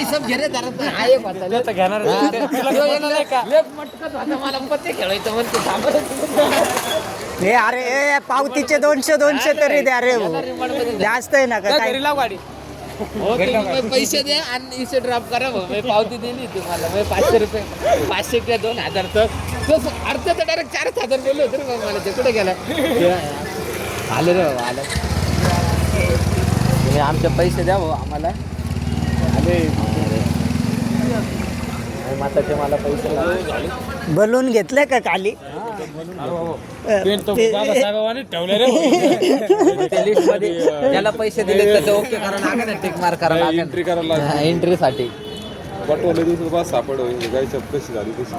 सब घेणे धरत आहे घेणार मला पत्ते खेळायचं म्हणते हे अरे ए, पावतीचे 200 तरी द्या रे भाऊ. जास्त आहे ना का काय? घरी लाव गाडी पैसे द्या आणि इसे ड्रॉप करा भाऊ. मी पावती दिली तुम्हाला मी 500 रुपये 500 किंवा 2000 तर अर्ध तर डायरेक्ट 4000 बोलले होते रे बाबा मला. ते कुठे गेला आलं रे बाबा आलं. तुम्ही आमचे पैसे द्या भाऊ आम्हाला. माताचे मला पैसे लागले. बलून घेतले का खाली? ठेवले रे त्या लिस्ट मध्ये त्याला पैसे दिले तर ओके करा ना टिक मार्क करा एंट्री करायला एंट्री साठी पटवले दुसरं पास सापड गायच्या कशी झाली तशी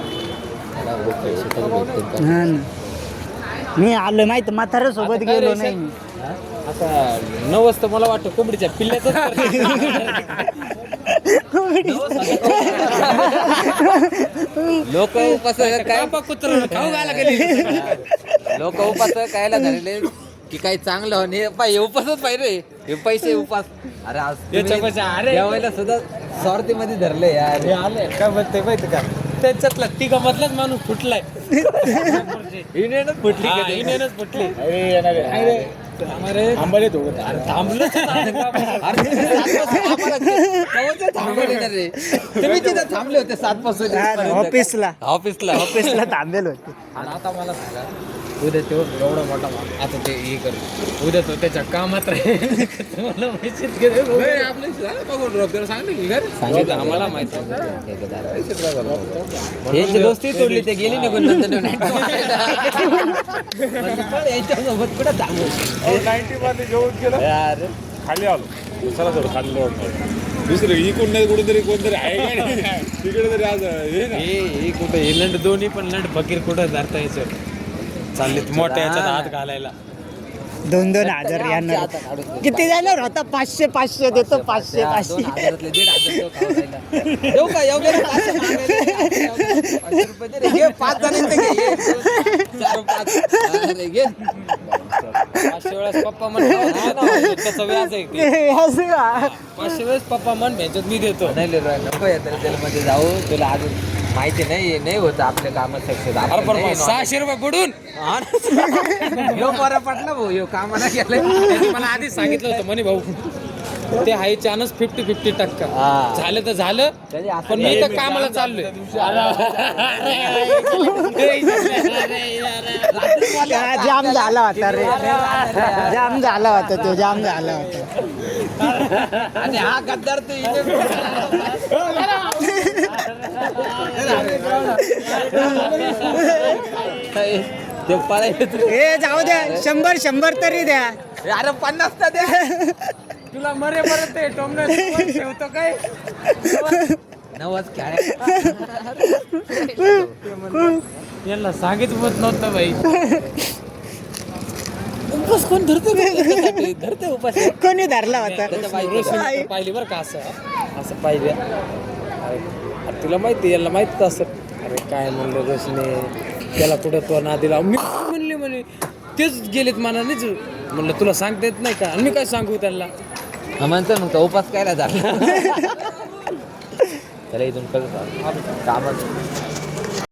हा ना. मी आलो माहित म्हाताऱ्या सोबत गेलो नाही मी. आता 9 वाजता मला वाटतं कोंबडीच्या पिल्ल्याच लोक उपास काय कुत्र खाऊ घाला गेली लोक उपास कायला झालेले की काही चांगलं होणे पाहिजे उपासच पाहिजे हे पैसे उपास. अरे आज जेवायला सुद्धा स्वार्थीमध्ये धरले यार. हे आले काय म्हणते माहिती का त्याच्यातला तिघा मधलाच माणूस फुटलाय. युनियनच फुटली का ते? युनियनच फुटली. थांबले तो थांबलं थांबले ना रे तुम्ही तिथं थांबले होते 7 पासून ऑफिसला ऑफिसला थांबेल होते. आणि आता मला सांगा उद्या तो एवढा मोठा आता ते हे करू उद्या तो त्याच्या कामात राहील मला माहितीच सांगितलं आम्हाला माहिती यांची दोस्ती तोडली ते गेली निघून यांच्यासोबत कुठं थांबू 90 मध्ये जेवण केलं यार. खाली आलो चला थोडं खाल्लं वाटतं दुसरं इकडून नाही कुठेतरी कोणतरी आहे काय तिकडे तरी आज हे ना हे कुठं हे लंड दोन्ही पण लंड फकीर कुठं धरता यायचं चाललेत मोठ्या याच्यात हात घालायला. 2,000 येणार. किती जाणार होता? 500 देतो 500 देऊ का एवढे 5 जणांचे घे 4-5 घे 500 वेळेस पप्पा म्हण त्याचं व्याज आहे ते. 500 वेळेस पप्पा म्हण भेटत मी देतो. नाही नको मध्ये जाऊ तुला अजून माहिती नाही होत आपल्या कामात सक्सेस. 600 रुपये बुडून बरं पडलं भाऊ यो कामाला गेलं. मला आधीच सांगितलं होतं म्हणे भाऊ ते आहे चान्स 50-50% झालं तर झालं पण मी तर कामाला चाललोय. जाम झाला होता रे. जाम झाला होता तो जाम झाला होता. आणि हा गद्दार ते पळायचं. ए जाऊ द्या 100 तरी द्या. अरे 50 तर द्या. तुला मरेपर्यंत ते टोमणं ठेवतो काय नवस खेळ यांना सांगित होत नव्हतं बाई. उपास कोण धरते उपास कोणी धरला होता? पाहिली बरं का असं पाहिजे. अरे तुला माहिती याला माहितीच असत. अरे काय म्हणलं रोशने त्याला कुठं तो ना दिला मी म्हणे तेच गेलेत मनानेच म्हणलं तुला सांगता येत नाही का मी काय सांगू त्यांना म्हणतो मग तो उपास कायला झाला त्याला इथून कसं कामात